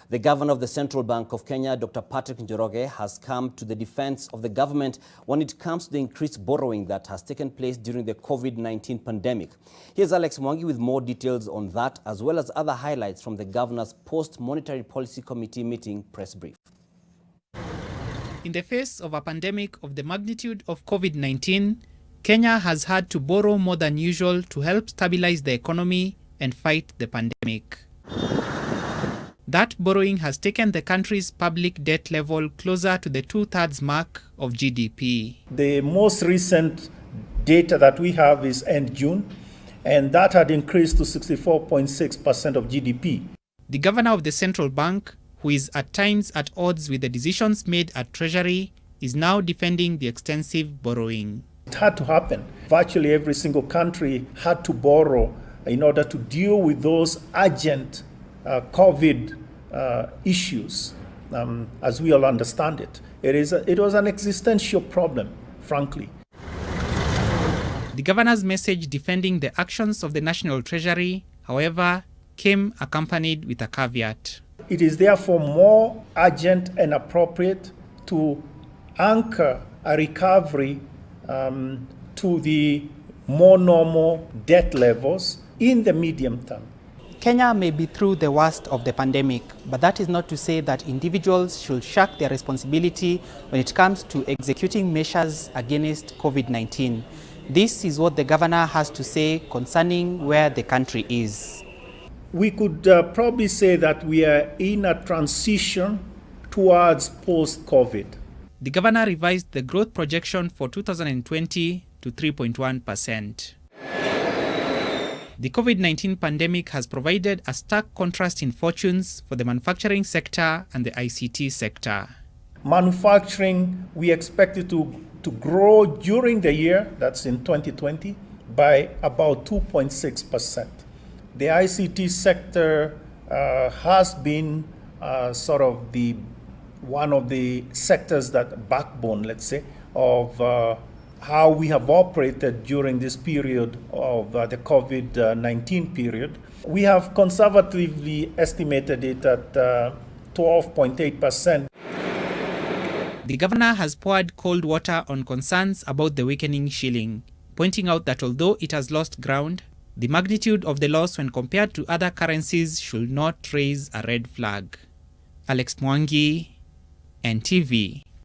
The governor of the Central Bank of Kenya, Dr. Patrick Njoroge, has come to the defense of the government when it comes to the increased borrowing that has taken place during the COVID-19 pandemic. Here's Alex Mwangi with more details on that, as well as other highlights from the governor's post-monetary policy committee meeting press brief. In the face of a pandemic of the magnitude of COVID-19, Kenya has had to borrow more than usual to help stabilize the economy and fight the pandemic. That borrowing has taken the country's public debt level closer to the 2/3 mark of GDP. The most recent data that we have is end June, and that had increased to 64.6% of GDP. The governor of the central bank, who is at times at odds with the decisions made at Treasury, is now defending the extensive borrowing. It had to happen. Virtually every single country had to borrow in order to deal with those urgent COVID issues, as we all understand it. It was an existential problem, frankly. The governor's message defending the actions of the National Treasury, however, came accompanied with a caveat. It is therefore more urgent and appropriate to anchor a recovery to the more normal debt levels in the medium term. Kenya may be through the worst of the pandemic, but that is not to say that individuals should shirk their responsibility when it comes to executing measures against COVID-19. This is what the governor has to say concerning where the country is. We could probably say that we are in a transition towards post-COVID. The governor revised the growth projection for 2020 to 3.1%. The COVID-19 pandemic has provided a stark contrast in fortunes for the manufacturing sector and the ICT sector. Manufacturing, we expect it to grow during the year, that's in 2020, by about 2.6%. The ICT sector has been sort of one of the sectors that backbone, let's say, of how we have operated during this period of the COVID-19 period. We have conservatively estimated it at 12.8%. The governor has poured cold water on concerns about the weakening shilling, pointing out that although it has lost ground, the magnitude of the loss when compared to other currencies should not raise a red flag. Alex Mwangi, NTV.